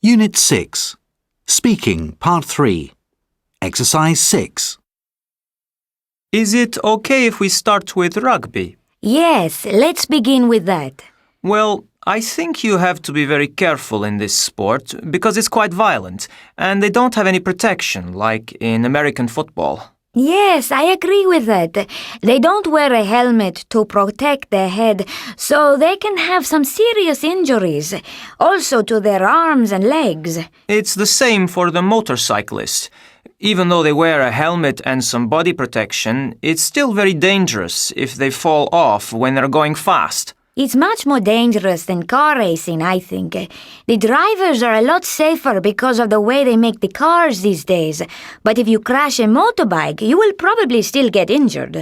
Unit 6. Speaking, Part 3. Exercise 6. Is it okay if we start with rugby? Yes, let's begin with that. Well, I think you have to be very careful in this sport because it's quite violent and they don't have any protection like in American football. Yes, I agree with that. They don't wear a helmet to protect their head, so they can have some serious injuries, also to their arms and legs. It's the same for the motorcyclists. Even though they wear a helmet and some body protection, it's still very dangerous if they fall off when they're going fast. It's much more dangerous than car racing, I think. The drivers are a lot safer because of the way they make the cars these days. But if you crash a motorbike, you will probably still get injured.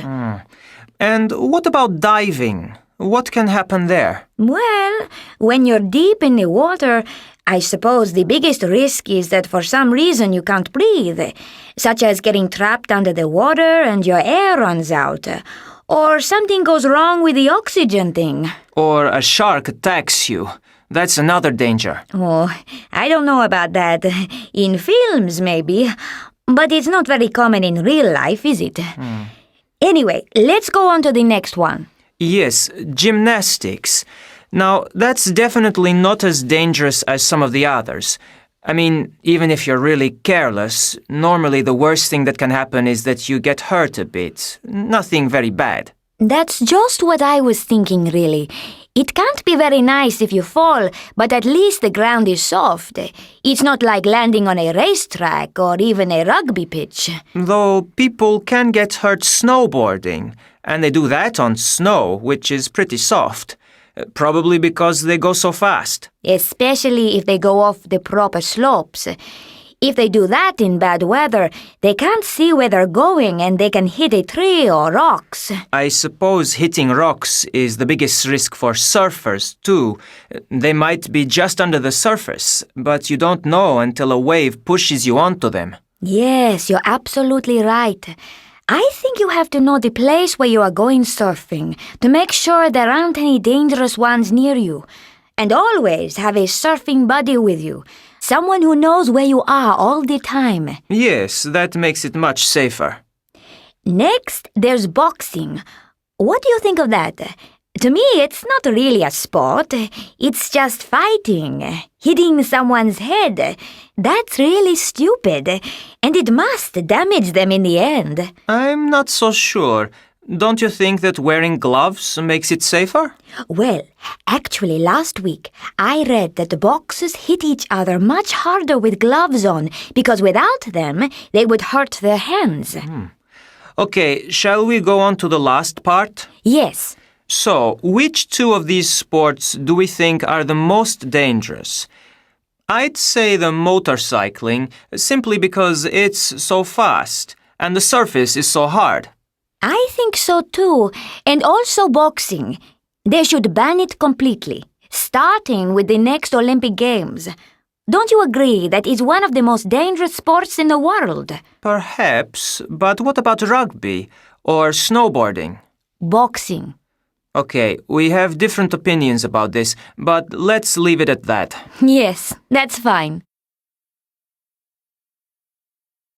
And what about diving? What can happen there? Well, when you're deep in the water, I suppose the biggest risk is that for some reason you can't breathe, such as getting trapped under the water and your air runs out. Or something goes wrong with the oxygen thing. Or a shark attacks you. That's another danger. Oh, I don't know about that. In films, maybe. But it's not very common in real life, is it? Anyway, let's go on to the next one. Yes, gymnastics. Now, that's definitely not as dangerous as some of the others. I mean, even if you're really careless, normally the worst thing that can happen is that you get hurt a bit. Nothing very bad. That's just what I was thinking, really. It can't be very nice if you fall, but at least the ground is soft. It's not like landing on a racetrack or even a rugby pitch. Though people can get hurt snowboarding, and they do that on snow, which is pretty soft. Probably because they go so fast. Especially if they go off the proper slopes. If they do that in bad weather, they can't see where they're going and they can hit a tree or rocks. I suppose hitting rocks is the biggest risk for surfers, too. They might be just under the surface, but you don't know until a wave pushes you onto them. Yes, you're absolutely right. I think you have to know the place where you are going surfing to make sure there aren't any dangerous ones near you. And always have a surfing buddy with you, someone who knows where you are all the time. Yes, that makes it much safer. Next, there's boxing. What do you think of that? To me, it's not really a sport. It's just fighting, hitting someone's head. That's really stupid, and it must damage them in the end. I'm not so sure. Don't you think that wearing gloves makes it safer? Well, actually last week, I read that the boxers hit each other much harder with gloves on because without them, they would hurt their hands. Okay, shall we go on to the last part? Yes. So, which two of these sports do we think are the most dangerous? I'd say the motorcycling, simply because it's so fast and the surface is so hard. I think so too, and also boxing. They should ban it completely, starting with the next Olympic Games. Don't you agree that it's one of the most dangerous sports in the world? Perhaps, but what about rugby or snowboarding? Boxing. Okay, we have different opinions about this, but let's leave it at that. Yes, that's fine.